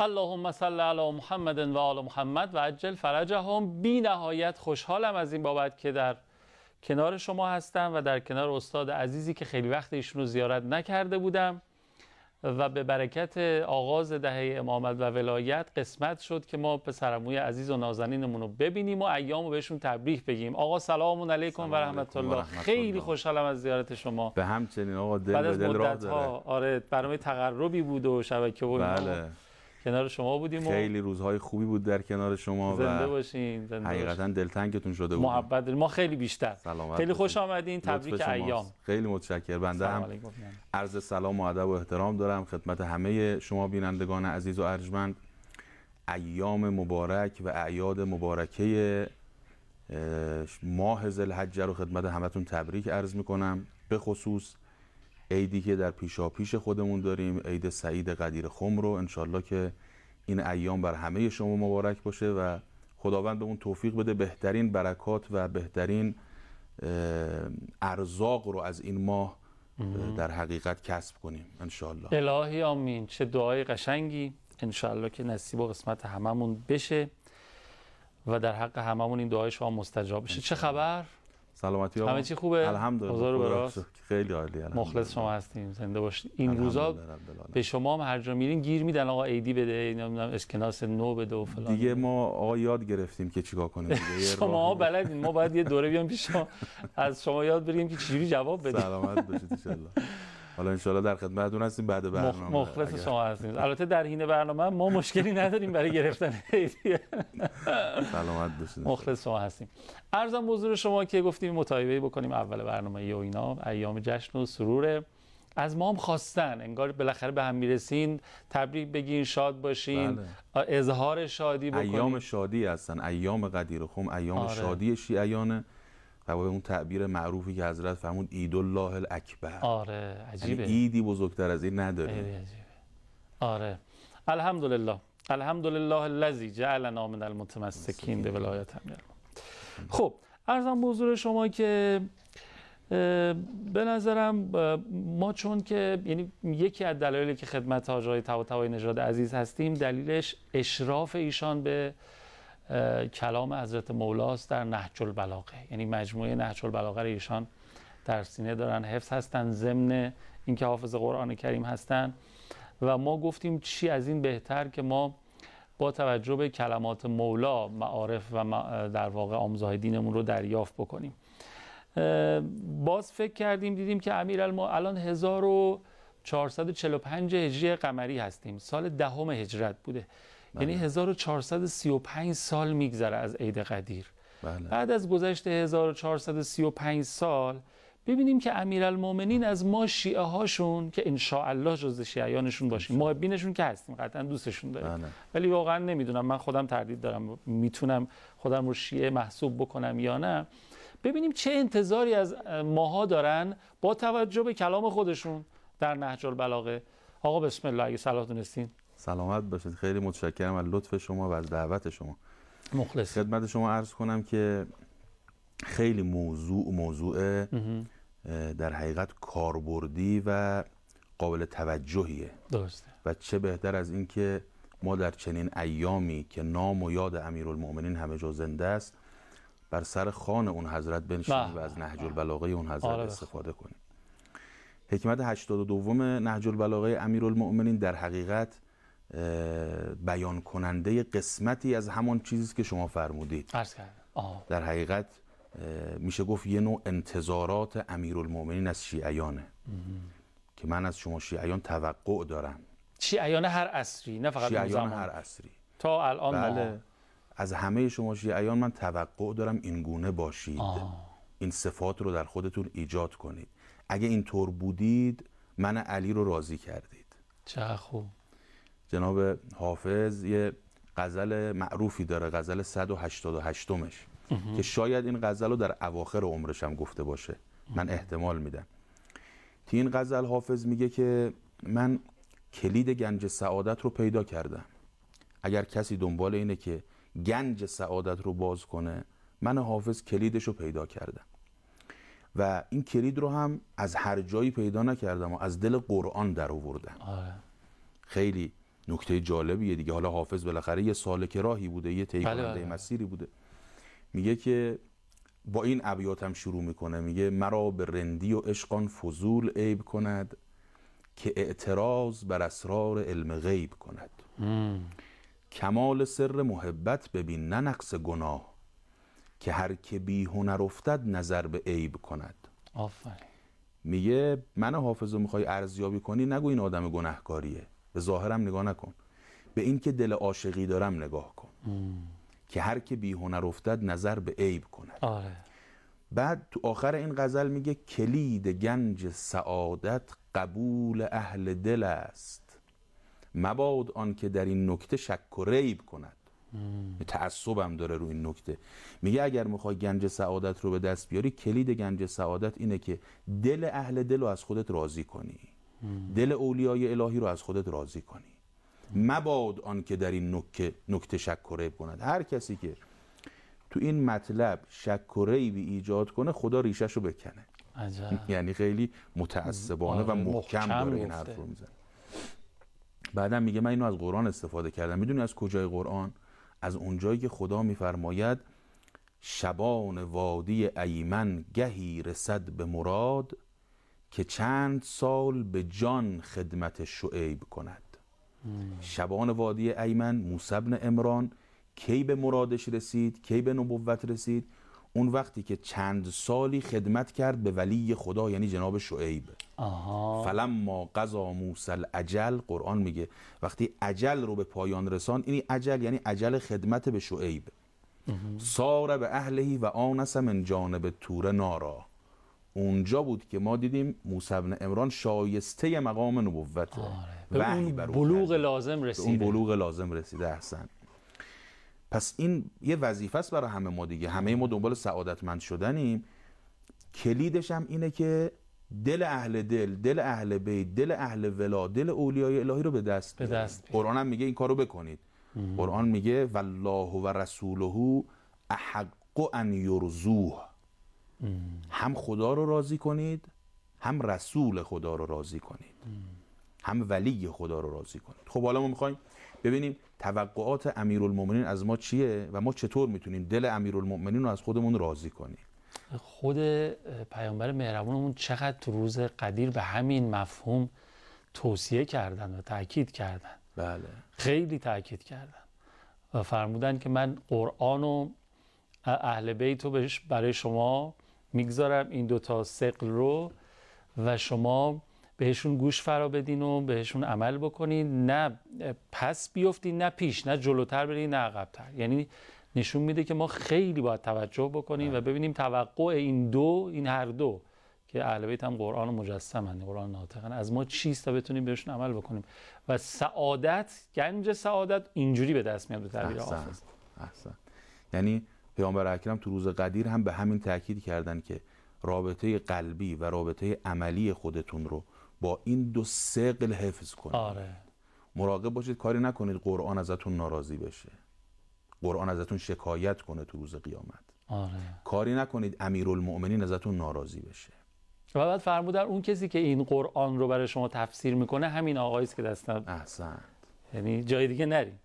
اللهم صل علی محمد و آل محمد و عجل فرجهم. بی نهایت خوشحالم از این بابت که در کنار شما هستم و در کنار استاد عزیزی که خیلی وقت ایشون رو زیارت نکرده بودم و به برکت آغاز دهه امامت و ولایت قسمت شد که ما پسرعموی عزیز و نازنینمون رو ببینیم و ایامو بهشون تبریک بگیم. آقا سلام علیکم و رحمت الله. خیلی خوشحالم از زیارت شما. به همچنین آقا، دل بعد به از دل راه مدت داره. ها آره برنامه تقربی بود و شبکه و اینا. بله. کنار شما بودیم و خیلی روزهای خوبی بود در کنار شما زنده و باشین. زنده حقیقتا دلتنگتون شده بود. محبت ما خیلی بیشتر. خیلی خوش آمدین. تبریک ایام. خیلی متشکرم. بنده هم عرض سلام و ادب و احترام دارم خدمت همه شما بینندگان عزیز و ارجمند. ایام مبارک و اعیاد مبارکه ماه ذوالحجه رو خدمت همتون تبریک عرض میکنم. به خصوص عیدی که در پیشاپیش خودمون داریم، عید سعید قدیر خم رو انشالله که این ایام بر همه شما مبارک باشه و خداوند بهمون توفیق بده بهترین برکات و بهترین ارزاق رو از این ماه در حقیقت کسب کنیم انشالله. الهی آمین. چه دعای قشنگی. انشالله که نصیب و قسمت هممون بشه و در حق هممون این دعای شما مستجاب بشه. چه خبر؟ سلامتی همه چی خوبه؟ الحمدلله. خیلی عالی. مخلص شما هستیم. زنده باشید. این روزا به شما هم هر جا میرین گیر میدن آقا عیدی بده، نمیدونم اسکناس نو بده و فلان. دیگه ما آقا یاد گرفتیم که چیکار کنیم دیگه. شما بلدین، ما باید یه دوره بیام پیش شما از شما یاد بگیریم که چجوری جواب بدیم. سلامت باشید ان شاء الله. حالا ان شاء الله در خدمتتون هستیم بعد برنامه. مخلص شما هستیم. البته در حین برنامه ما مشکلی نداریم برای گرفتن عیدیه. سلامت باشید. مخلص شما هستیم. عرضم حضور شما که گفتیم مطالبه بکنیم اول برنامه و اینا، ایام جشن و سروره. از ما هم خواستن انگار بالاخره به هم میرسین، تبریک بگین، شاد باشین. بله. اظهار شادی بکنین. ایام شادی هستن، ایام قدیر خم ایام شادی شیعیانه و با اون تعبیر معروفی که حضرت فرمود عید الله الاکبر. آره عجیبه. عیدی بزرگتر از این نداریم. عجیبه. آره الحمدلله. الحمدلله الذی جعلنا من المتمسکین به ولایت امیر. خب عرضم حضور شما که به نظرم ما چون که یعنی یکی از دلایلی که خدمت حاج آقای طباطبایی نژاد عزیز هستیم دلیلش اشراف ایشان به کلام حضرت مولاست در نهج البلاغه. یعنی مجموعه نهج البلاغه ایشان در سینه دارن، حفظ هستن، ضمن اینکه حافظ قرآن کریم هستن و ما گفتیم چی از این بهتر که ما با توجه به کلمات مولا معارف و در واقع آموزهای دینمون رو دریافت بکنیم. باز فکر کردیم دیدیم که الان 1445 هجری قمری هستیم، سال 10 هجرت بوده. یعنی 1435 سال میگذره از عید قدیر. بعد از گذشت 1435 سال ببینیم که امیرالمومنین از ما شیعه هاشون که انشاءالله جز شیعیانشون باشیم، محبینشون که هستیم، قطعا دوستشون داریم، ولی واقعا نمیدونم، من خودم تردید دارم میتونم خودم رو شیعه محسوب بکنم یا نه. ببینیم چه انتظاری از ماها دارن با توجه به کلام خودشون در نهج البلاغه. آقا بسم الله اگه صلاح دونستین. سلامت باشید. خیلی متشکرم از لطف شما و از دعوت شما. مخلص. خدمت شما عرض کنم که خیلی موضوع در حقیقت کاربردی و قابل توجهیه. درسته. و چه بهتر از این که ما در چنین ایامی که نام و یاد امیرالمومنین همه جا زنده است بر سر خوان اون حضرت بنشینیم و از نهج البلاغه اون حضرت استفاده کنیم. حکمت 82 نهج البلاغه امیرالمومنین در حقیقت بیان کننده قسمتی از همان چیزی که شما فرمودید. عرض کردم. در حقیقت میشه گفت یه نوع انتظارات امیرالمومنین از شیعیانه که من از شما شیعیان توقع دارم. شیعیان هر عصری، نه فقط شیعیان هر عصری تا الان. بله. از همه شما شیعیان من توقع دارم این گونه باشید. این صفات رو در خودتون ایجاد کنید. اگه اینطور بودید من علی رو راضی کردید. چه خوب. جناب حافظ یه غزل معروفی داره، غزل 188مش که شاید این غزل رو در اواخر عمرش هم گفته باشه، من احتمال میدم. تو این غزل حافظ میگه که من کلید گنج سعادت رو پیدا کردم. اگر کسی دنبال اینه که گنج سعادت رو باز کنه، من حافظ کلیدش رو پیدا کردم و این کلید رو هم از هر جایی پیدا نکردم و از دل قرآن در آوردم. خیلی نکته جالبیه دیگه. حالا حافظ بالاخره یه سالک راهی بوده، یه طی کننده مسیری بوده. میگه که با این ابیاتم شروع میکنه، میگه مرا به رندی و عشقان فضول عیب کند، که اعتراض بر اسرار علم غیب کند. کمال سر محبت ببین نه نقص گناه، که هر که بی هنر افتد نظر به عیب کند. آفرین. میگه من حافظ رو میخوای ارزیابی کنی، نگو این آدم گناهکاریه، به ظاهرم نگاه نکن، به این که دل عاشقی دارم نگاه کن. که هر که بی هنر افتد نظر به عیب کند. آره. بعد تو آخر این غزل میگه کلید گنج سعادت قبول اهل دل است، مباد آن که در این نکته شک و ریب کند. تعصبم داره رو این نکته. میگه اگر میخوای گنج سعادت رو به دست بیاری، کلید گنج سعادت اینه که دل اهل دل رو از خودت راضی کنی، دل اولیای الهی رو از خودت راضی کنی. مباد آن که در این نکته شک و ریب کند. هر کسی که تو این مطلب شک و ریبی ایجاد کنه، خدا ریشش رو بکنه. عجب. یعنی خیلی متعصبانه و محکم داره این حرف رو میزنه. بعدم میگه من اینو از قرآن استفاده کردم. میدونی از کجای قرآن؟ از اونجایی که خدا میفرماید شبان وادی ایمن گهی رسد به مراد، که چند سال به جان خدمت شعیب کند. شبان وادی ایمن، موسی بن عمران، کی به مرادش رسید؟ کی به نبوت رسید؟ اون وقتی که چند سالی خدمت کرد به ولی خدا، یعنی جناب شعیب. فلما قضا موسی الاجل، قرآن میگه وقتی اجل رو به پایان رسان، این اجل یعنی اجل خدمت به شعیب. سار به اهلهی و آنس من جانب طور نارا. اونجا بود که ما دیدیم موسی بن عمران شایسته مقام نبوته. وحی بر بلوغ لازم رسیده. اون بلوغ لازم رسیده. احسن. پس این یه وظیفه است برای همه ما دیگه. همه ما دنبال سعادتمند شدنیم. کلیدش هم اینه که دل اهل دل، دل اهل بیت، دل اهل ولا، دل اولیای الهی رو به دست بیارید. قرآن هم میگه این کارو بکنید. قرآن میگه والله و رسوله احق ان یرضوه. هم خدا رو راضی کنید، هم رسول خدا رو راضی کنید، هم ولی خدا رو راضی کنید. خب حالا ما میخوایم ببینیم توقعات امیرالمومنین از ما چیه و ما چطور میتونیم دل امیرالمومنین رو از خودمون راضی کنیم. خود پیامبر مهربونمون چقدر تو روز قدیر به همین مفهوم توصیه کردن و تاکید کردن. بله. خیلی تاکید کردن و فرمودن که من قرآن و اهل بیت رو برای شما میگذارم، این دوتا ثقل رو، و شما بهشون گوش فرا بدین و بهشون عمل بکنین، نه پس بیفتین، نه پیش، نه جلوتر برین، نه عقبتر. یعنی نشون میده که ما خیلی باید توجه بکنیم و ببینیم توقع این هر دو که اهل بیت هم قرآن مجسمن، قرآن ناطقن، از ما چیست تا بتونیم بهشون عمل بکنیم و سعادت، گنج سعادت اینجوری به دست میاد به تعبیر حافظ. احسن. یعنی پیامبر اکرم تو روز قدیر هم به همین تاکید کردن که رابطه قلبی و رابطه عملی خودتون رو با این دو ثقل حفظ کنید. آره. مراقب باشید کاری نکنید قرآن ازتون ناراضی بشه، قرآن ازتون شکایت کنه تو روز قیامت. آره. کاری نکنید امیرالمؤمنین ازتون ناراضی بشه. و بعد فرمودن اون کسی که این قرآن رو برای شما تفسیر میکنه همین آقایی است که دستم. احسنت. یعنی جای دیگه نریم.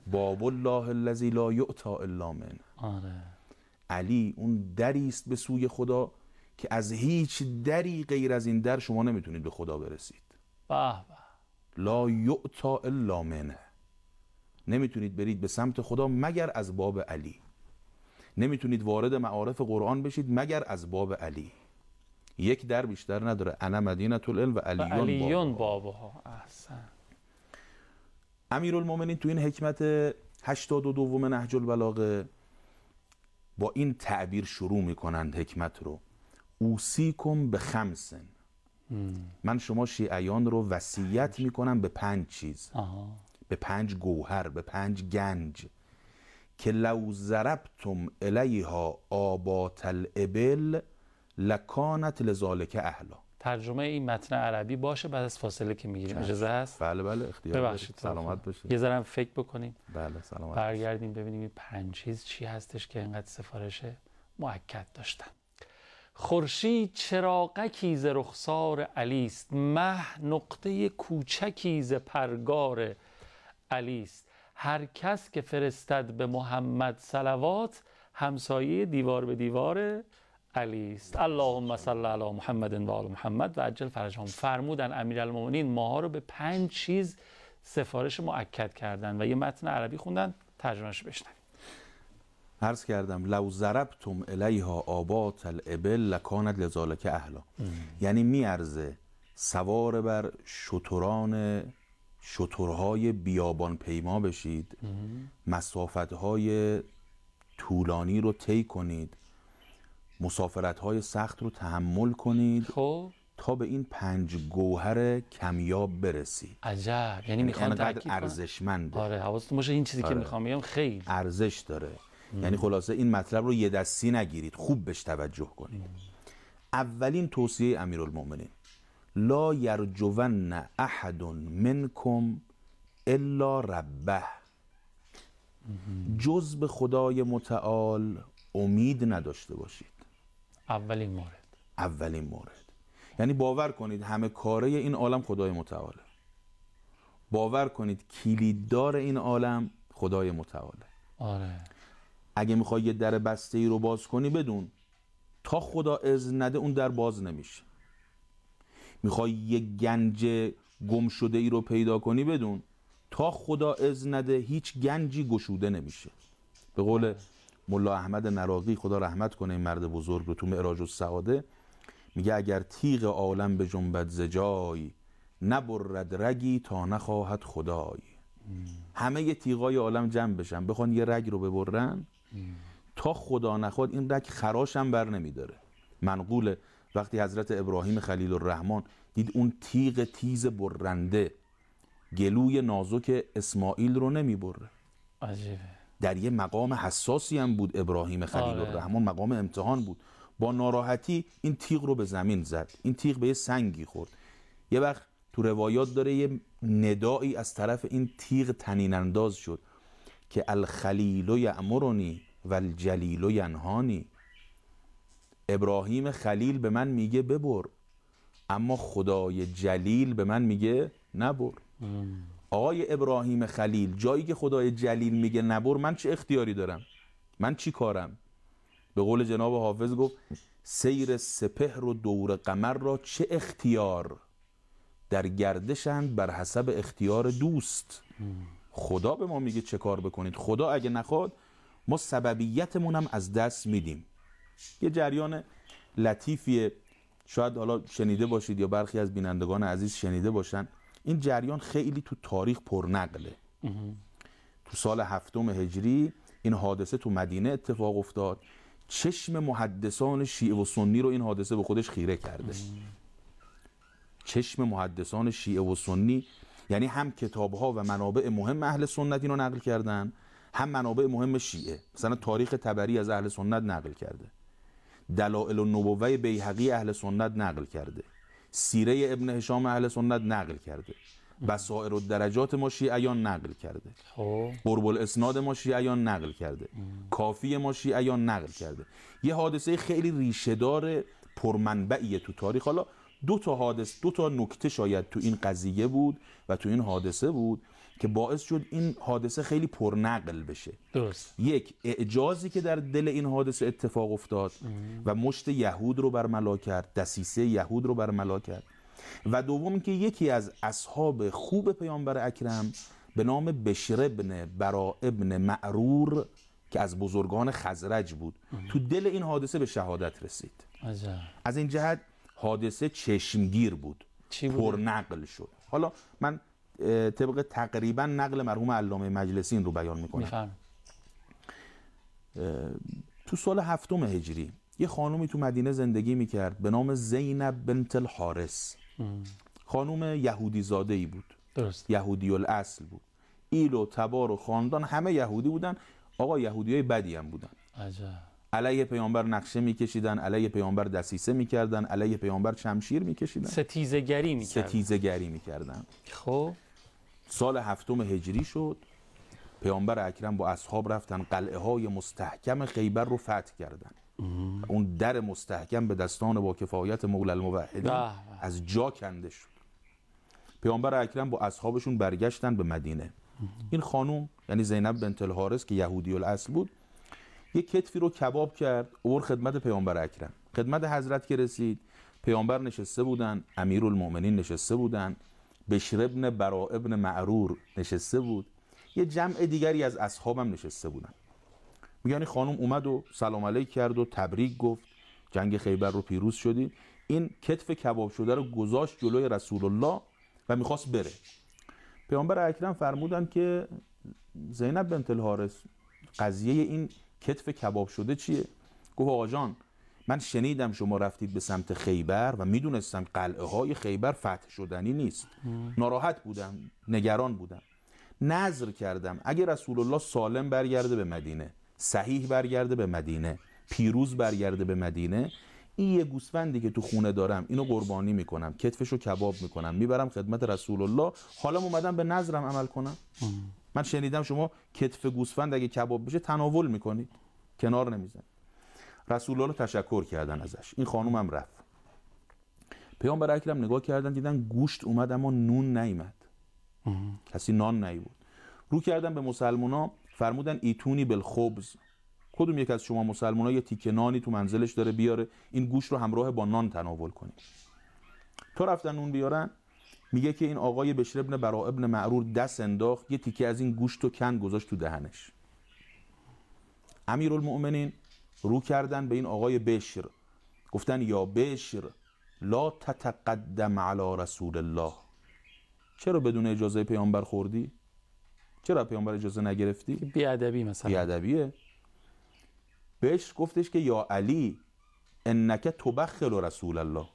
باب الله الذی لا یؤتی الا من. آره. علی اون دری است به سوی خدا که از هیچ دری غیر از این در شما نمیتونید به خدا برسید. به به. لا یؤتی الا منه. نمیتونید برید به سمت خدا مگر از باب علی. نمیتونید وارد معارف قرآن بشید مگر از باب علی. یک در بیشتر نداره. انا مدینة العلم و علیون بابها. احسن. امیرالمومنین تو این حکمت 82 نهج البلاغه با این تعبیر شروع میکنند حکمت رو. اوصیکم به خمسن. من شما شیعیان رو وصیت میکنم به 5 چیز. به 5 گوهر، به 5 گنج که لو ضربتم الیها آبات الابل لکانت لذالک اهلا. ترجمه این متن عربی باشه بعد از فاصله که میگیریم اجازه هست؟ بله بله اختیار ببخشید. سلامت باشید. یه ذره فکر بکنیم. بله سلامت. برگردیم ببینیم این 5 چیز چی هستش که اینقدر سفارش مؤکد داشتن. خورشید چراغکی ز رخسار علی است، مه نقطه کوچکی ز پرگار علی است. هر کس که فرستد به محمد صلوات، همسایه دیوار به دیوار علی است. اللهم صل علی محمد و آل محمد و عجل فرجهم. فرمودن امیرالمومنین ماها رو به 5 چیز سفارش مؤکد کردن و یه متن عربی خوندن، ترجمهش بشنوید. عرض کردم لو ضربتم الیها آبات الابل لکانت لذالک اهلا. یعنی میارزه سوار بر شترهای بیابان پیما بشید، مسافتهای طولانی رو طی کنید، مسافرتهای سخت رو تحمل کنید، خب تا به این 5 گوهر کمیاب برسید. عجب، یعنی میخوان تاکید کنن ارزشمنده. آره حواستون باشه این چیزی که میخوام بگم خیلی ارزش داره. یعنی خلاصه این مطلب رو یه دستی نگیرید، خوب بهش توجه کنید. اولین توصیه امیرالمومنین لا یرجون احد منکم الا ربه. جز به خدای متعال امید نداشته باشید. اولین مورد یعنی باور کنید همه کاره این عالم خدای متعاله. باور کنید کلیددار این عالم خدای متعاله. آره. اگه میخوای یه در بسته ای رو باز کنی بدون تا خدا اذن نده اون در باز نمیشه. میخوای یه گنج گم شده ای رو پیدا کنی بدون تا خدا اذن نده هیچ گنجی گشوده نمیشه. به قول ملا احمد نراقی خدا رحمت کنه این مرد بزرگ رو، تو معراج السعاده میگه اگر تیغ عالم به جنبت ز جای، نبرد رگی تا نخواهد خدای. همه ی تیغای عالم جمع بشن بخوان یه رگ رو ببرن، تا خدا نخواد این رگ خراش هم بر نمیداره. منقول وقتی حضرت ابراهیم خلیل الرحمن دید اون تیغ تیز برنده گلوی نازک اسماعیل رو نمیبره. عجیبه. در یه مقام حساسی هم بود ابراهیم خلیل الرحمن، مقام امتحان بود. با ناراحتی این تیغ رو به زمین زد. این تیغ به یه سنگی خورد. یه وقت تو روایات داره یه ندایی از طرف این تیغ طنین انداز شد که الخلیل یأمرنی و الجلیل ینهانی. ابراهیم خلیل به من میگه ببر، اما خدای جلیل به من میگه نبر. آقای ابراهیم خلیل، جایی که خدای جلیل میگه نبر، من چه اختیاری دارم؟ من چی کارم؟ به قول جناب حافظ گفت سیر سپهر و دور قمر را چه اختیار، در گردشند بر حسب اختیار دوست. خدا به ما میگه چه کار بکنید. خدا اگه نخواد ما سببیتمون هم از دست میدیم. یه جریان لطیفیه، شاید حالا شنیده باشید یا برخی از بینندگان عزیز شنیده باشن. این جریان خیلی تو تاریخ پرنقله. تو سال 7 هجری این حادثه تو مدینه اتفاق افتاد. چشم محدثان شیعه و سنی رو این حادثه به خودش خیره کرده. چشم محدثان شیعه و سنی، یعنی هم کتاب‌ها و منابع مهم اهل سنت اینو نقل کردن، هم منابع مهم شیعه. مثلا تاریخ طبری از اهل سنت نقل کرده، دلائل النبوه بیهقی اهل سنت نقل کرده، سیره ابن هشام اهل سنت نقل کرده، بصائر الدرجات ما شیعیان نقل کرده، قرب الاسناد ما شیعیان نقل کرده، کافی ما شیعیان نقل کرده. یه حادثه خیلی ریشه‌دار پرمنبعیه تو تاریخ. حالا دو تا نکته شاید تو این قضیه بود و تو این حادثه بود که باعث شد این حادثه خیلی پرنقل بشه. درست. یک، اعجازی که در دل این حادثه اتفاق افتاد و مشت یهود رو برملا کرد، دسیسه یهود رو برملا کرد. و دوم که یکی از اصحاب خوب پیامبر اکرم به نام بشر ابن برا ابن معرور که از بزرگان خزرج بود، تو دل این حادثه به شهادت رسید. عجب. از این جهت حادثه چشمگیر بود، پرنقل شد. حالا من طبق تقریبا نقل مرحوم علامه مجلسی این رو بیان میکنم. تو سال 7 هجری یه خانومی تو مدینه زندگی میکرد به نام زینب بنت الحارث. خانوم یهودی زاده ای بود. درست. یهودی الاصل بود. ایل و تبار و خاندان همه یهودی بودن. آقا یهودی های بدی هم بودن. عجب. علیه پیامبر نقشه میکشیدن، علیه پیامبر دسیسه میکردن، علیه پیامبر شمشیر میکشیدن، ستیزه‌گری میکردن. خب سال 7 هجری شد، پیامبر اکرم با اصحاب رفتن قلعه های مستحکم خیبر رو فتح کردن. اون در مستحکم به دستان با کفایت مولا الموحدین از جا کنده شد. پیامبر اکرم با اصحابشون برگشتن به مدینه. این خانوم یعنی زینب بنت الحارث که یهودی الاصل بود، یک کتفی رو کباب کرد، آورد خدمت پیامبر اکرم. خدمت حضرت که رسید، پیامبر نشسته بودن، امیرالمؤمنین نشسته بودن، بشر ابن براء ابن معرور نشسته بود، یه جمع دیگری از اصحابم نشسته بودن. میگن خانم اومد و سلام علیک کرد و تبریک گفت، جنگ خیبر رو پیروز شدید. این کتف کباب شده رو گذاشت جلوی رسول الله و میخواست بره. پیامبر اکرم فرمودن که زینب بنت الحارث، قضیه این کتف کباب شده چیه؟ گفت آقا جان، من شنیدم شما رفتید به سمت خیبر و میدونستم قلعه های خیبر فتح شدنی نیست. ناراحت بودم، نگران بودم، نذر کردم اگه رسول الله سالم برگرده به مدینه، صحیح برگرده به مدینه، پیروز برگرده به مدینه، این یه گوسفندی که تو خونه دارم اینو قربانی میکنم، کتفشو کباب میکنم، میبرم خدمت رسول الله، حالا اومدم به نظرم عمل کنم. من شنیدم شما کتف گوسفند اگه کباب بشه تناول میکنید، کنار نمیزنید. رسول الله تشکر کردن ازش. این خانوم هم رفت. پیامبر اکرم نگاه کردن، دیدن گوشت اومد اما نون نیامد، کسی نان نیاورد. رو کردن به مسلمونا، فرمودن ایتونی بالخبز، کدوم یک از شما مسلمونا یه تیکه نانی تو منزلش داره بیاره، این گوشت رو همراه با نان تناول کنید. تو رفتن نون بیارن، میگه که این آقای بشر ابن براء ابن معرور دست انداخت، یه تیکه از این گوشت رو کند گذاشت تو دهنش. امیرالمؤمنین رو کردن به این آقای بشر، گفتن یا بشر لا تتقدم علی رسول الله، چرا بدون اجازه پیامبر خوردی؟ چرا پیامبر اجازه نگرفتی؟ بیادبی مثلا. بیادبیه. بشر گفتش که یا علی انک تبخل رسول الله،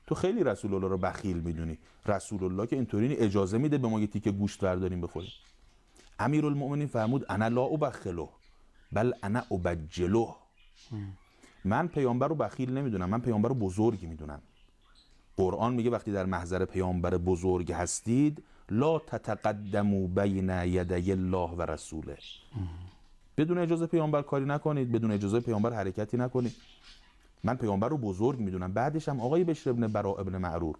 تو خیلی رسول الله رو بخیل میدونی، رسول الله که اینطوری اجازه میده به ما یه تیکه گوشت برداریم بخوریم. امیرالمؤمنین فرمود انا لا ابخله بل انا ابجله، من پیامبر رو بخیل نمیدونم، من پیامبر رو بزرگ میدونم. قرآن میگه وقتی در محضر پیامبر بزرگ هستید لا تتقدموا بین یدی الله و رسوله، بدون اجازه پیامبر کاری نکنید، بدون اجازه پیامبر حرکتی نکنید. من پیامبر رو بزرگ میدونم. بعدش هم آقای بشر ابن براء ابن معرور،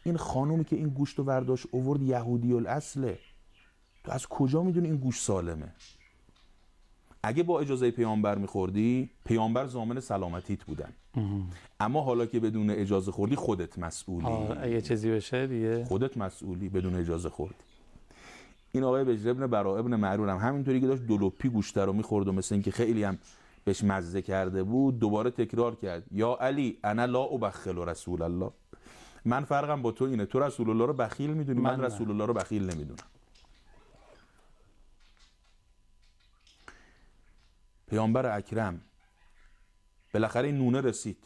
این خانومی که این گوشت رو برداشت آورد یهودی الاصله، تو از کجا میدونی این گوشت سالمه؟ اگه با اجازه پیامبر میخوردی، پیامبر ضامن سلامتیت بودن. اما حالا که بدون اجازه خوردی، خودت مسئولی. اگه چیزی بشه دیگه خودت مسئولی، بدون اجازه خوردی. این آقای بشر ابن براء ابن معرور هم همینطوری که داشت دلوپی گوشت رو میخورد و مثل اینکه خیلی هم بهش مزه کرده بود، دوباره تکرار کرد یا علی انا لا ابخل رسول الله، من فرقم با تو اینه، تو رسول الله رو بخیل میدونی، من رسول الله رو بخیل نمیدونم. پیامبر اکرم بالاخره این نونه رسید.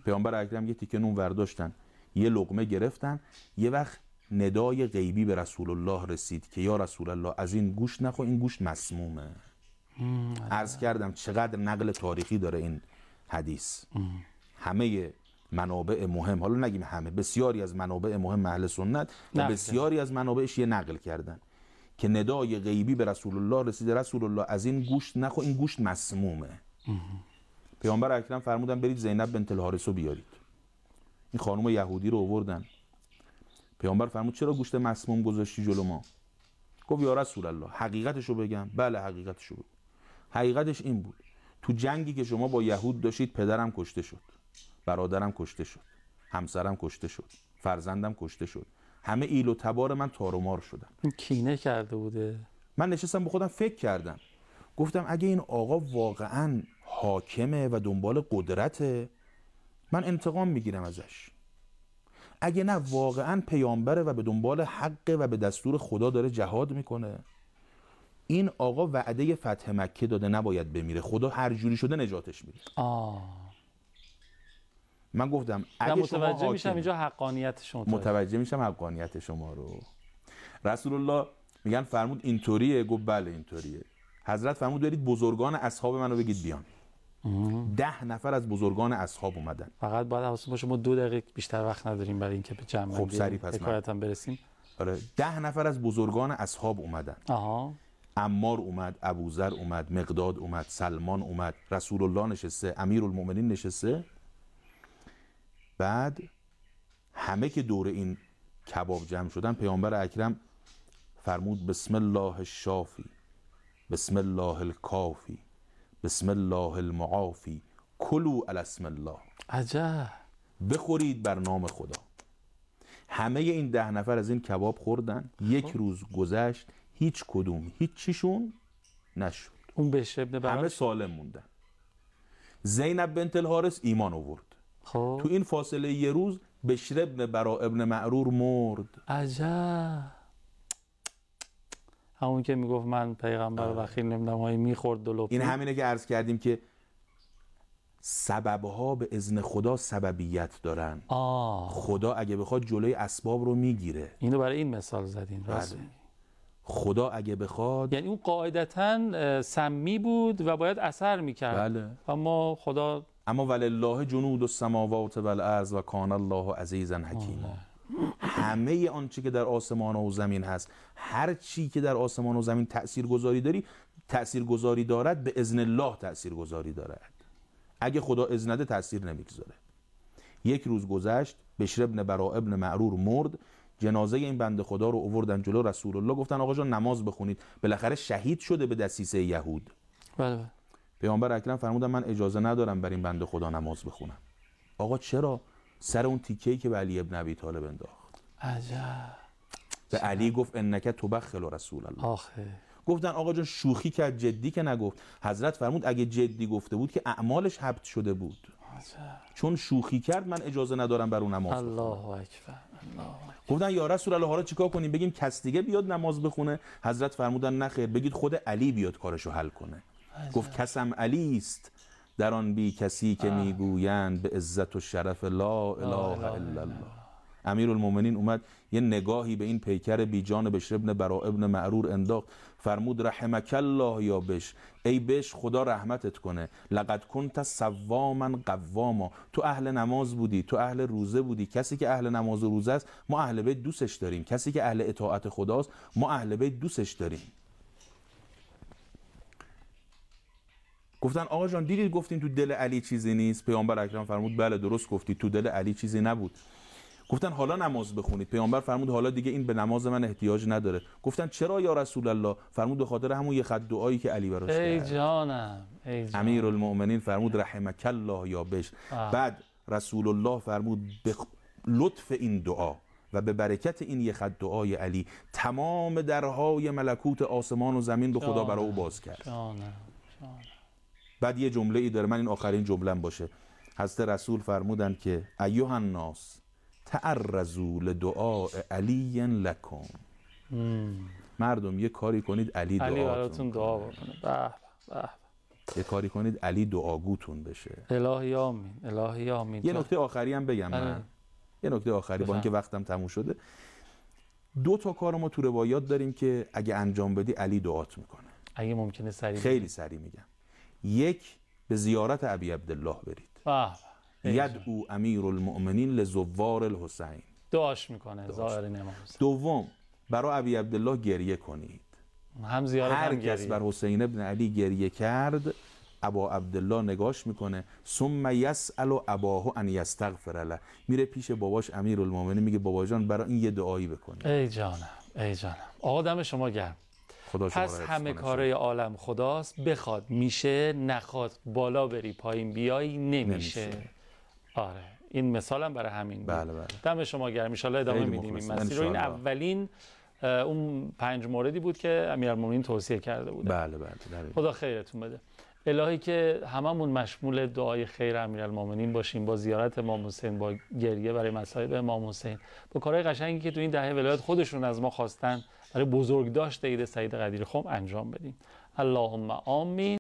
پیامبر اکرم یه تیکه نون برداشتن، یه لقمه گرفتن. یه وقت ندای غیبی به رسول الله رسید که یا رسول الله از این گوشت نخور، این گوشت مسمومه. عرض کردم چقدر نقل تاریخی داره این حدیث. همه منابع مهم، حالا نگیم همه، بسیاری از منابع مهم اهل سنت و بسیاری از منابعش یه نقل کردن که ندای غیبی به رسول الله رسیده، رسول الله از این گوشت نخور، این گوشت مسمومه. پیامبر اکرم فرمودن برید زینب بنت الحارث رو بیارید. این خانم یهودی رو آوردن. پیامبر فرمود چرا گوشت مسموم گذاشتی جلو ما؟ گفت یا رسول الله حقیقتشو بگم؟ بله حقیقتشو بگو. حقیقتش این بود تو جنگی که شما با یهود داشتید پدرم کشته شد، برادرم کشته شد، همسرم کشته شد، فرزندم کشته شد، همه ایل و تبار من تار و مار شدن. کینه کرده بوده. من نشستم به خودم فکر کردم، گفتم اگه این آقا واقعا حاکمه و دنبال قدرته، من انتقام میگیرم ازش. اگه نه واقعا پیامبره و به دنبال حقه و به دستور خدا داره جهاد میکنه، این آقا وعده فتح مکه داده نباید بمیره، خدا هر جوری شده نجاتش میده. من گفتم اگه متوجه میشم اینجا حقانیت شما، متوجه میشم حقانیت شما رو. رسول الله میگن فرمود اینطوریه؟ گفت بله اینطوریه. حضرت فرمود برید بزرگان اصحاب منو بگید بیان. 10 نفر از بزرگان اصحاب اومدن. فقط باید حواستون باشه ما 2 دقیقه بیشتر وقت نداریم برای اینکه به جمع خب سری پس حکایتم برسیم. آره 10 نفر از بزرگان اصحاب اومدن. عمار اومد، ابوذر اومد، مقداد اومد، سلمان اومد، رسول الله نشسته، امیرالمؤمنین نشسته. بعد همه که دور این کباب جمع شدن، پیامبر اکرم فرمود بسم الله الشافی، بسم الله الکافی، بسم الله المعافی، کلوا علی اسم الله. عجب. بخورید بر نام خدا. همه این 10 نفر از این کباب خوردن. یک روز گذشت، هیچ کدوم هیچ چیشون نشد. اون بشر ابن برا همه سالم موندن. زینب بنت الحارث ایمان آورد. خب تو این فاصله یه روز بشر ابن برا ابن معرور مرد. عجب. همون که میگفت من پیغمبر وکیل نمیدونم هایی میخورد دلوپی. این همینه که عرض کردیم که سببها به اذن خدا سببیت دارن. خدا اگه بخواد جلوی اسباب رو میگیره. اینو برای این مثال زدین. راست. خدا اگه بخواد، یعنی اون قاعدتاً سمی بود و باید اثر میکرد. بله. اما خدا، اما ولله جنود السماوات والارض و کان الله عزیزا حکیما. همه آنچه که در آسمان و زمین هست، هر چی که در آسمان و زمین تأثیرگذاری دارد، به اذن الله تأثیرگذاری دارد. اگه خدا اذن نده تأثیر نمیگذاره. یک روز گذشت، بشر ابن برا ابن معرور مرد. جنازه این بنده خدا رو آوردن جلو رسول الله، گفتن آقا جان نماز بخونید، بالاخره شهید شده به دسیسه یهود. بله. پیامبر اکرم فرمودن من اجازه ندارم بر این بنده خدا نماز بخونم. آقا چرا؟ سر اون تیکه‌ای که به علی ابن ابی طالب انداخت. عجب. به علی گفت انک تبخل رسول الله. آخه گفتن آقا جان شوخی کرد، جدی که نگفت. حضرت فرمود اگه جدی گفته بود که اعمالش حبط شده بود. عجب. چون شوخی کرد من اجازه ندارم بر اون نماز بخونم. الله اکبر. الله اکبر. گفتن یا رسول الله حالا چیکار کنیم؟ بگیم کس دیگه بیاد نماز بخونه؟ حضرت فرمودن نه خیر، بگید خود علی بیاد کارشو حل کنه. گفت کسم علی است در آن بی کسی که میگویند به عزت و شرف لا اله الا الله. امیرالمومنین اومد یه نگاهی به این پیکر بیجان بشر ابن برا ابن معرور انداخت. فرمود رحمک الله یا بشر، ای بشر خدا رحمتت کنه. لقد کنت صواما قواما، تو اهل نماز بودی، تو اهل روزه بودی. کسی که اهل نماز و روزه است ما اهل بیت دوستش داریم. کسی که اهل اطاعت خداست ما اهل بیت دوستش داریم. گفتن آقا جان دیدید گفتیم تو دل علی چیزی نیست؟ پیامبر اکرم فرمود بله درست گفتی، تو دل علی چیزی نبود. گفتن حالا نماز بخونید. پیامبر فرمود حالا دیگه این به نماز من احتیاج نداره. گفتن چرا یا رسول الله؟ فرمود به خاطر همون یه خط دعایی که علی براش کرد. ای جانم. امیرالمؤمنین فرمود رحمک الله یا بشر. بعد رسول الله فرمود به لطف این دعا و به برکت این یه خط دعای علی تمام درهای ملکوت آسمان و زمین به خدا برای او باز کرد. جانم. بعد یه جمله ای داره، من این آخرین جمله‌ام باشه. حضرت رسول فرمودن که ایها الناس تعرضوا لدعاء علی لکم. مردم یه کاری کنید علی براتون دعا بکنه. به به. یه کاری کنید علی دعاگوتون بشه. الهی آمین. الهی آمین. یه نکته آخری هم بگم من. یه نکته آخری با اینکه وقتم تموم شده. 2 تا کار ما تو روایات داریم که اگه انجام بدی علی دعات میکنه. اگه ممکنه سریع خیلی سریع میگم. یک، به زیارت ابی عبدالله برید. یدعو امیرالمؤمنین لزوار الحسین. دعاش میکنه زائرین امام حسین. دوم، برای ابی عبدالله گریه کنید. هم زیارت هر هم کس بر حسین ابن علی گریه کرد ابا عبدالله نگاش میکنه، ثم یسأل اباه ان یستغفر له. میره پیش باباش امیرالمؤمنین میگه بابا جان برای این یه دعایی بکنید. ای جانم. ای جانم. آقا دم شما گرم. پس همه کاره عالم خداست. بخواد میشه، نخواد بالا بری پایین بیای نمیشه. آره این مثالم برای همین بود. بله بله. دم شما گرم. ان شاءالله ادامه میدیم این مسیر رو. این اولین اون 5 موردی بود که امیرالمومنین توصیه کرده بود. بله بله. خدا خیرتون بده. الهی که هممون مشمول دعای خیر امیرالمومنین باشیم، با زیارت امام حسین، با گریه برای مصائب امام حسین، با کارهای قشنگی که تو این دهه ولایت خودشون از ما خواستن برای بزرگداشت عید سعید قدیر خم انجام بدیم. اللهم آمین.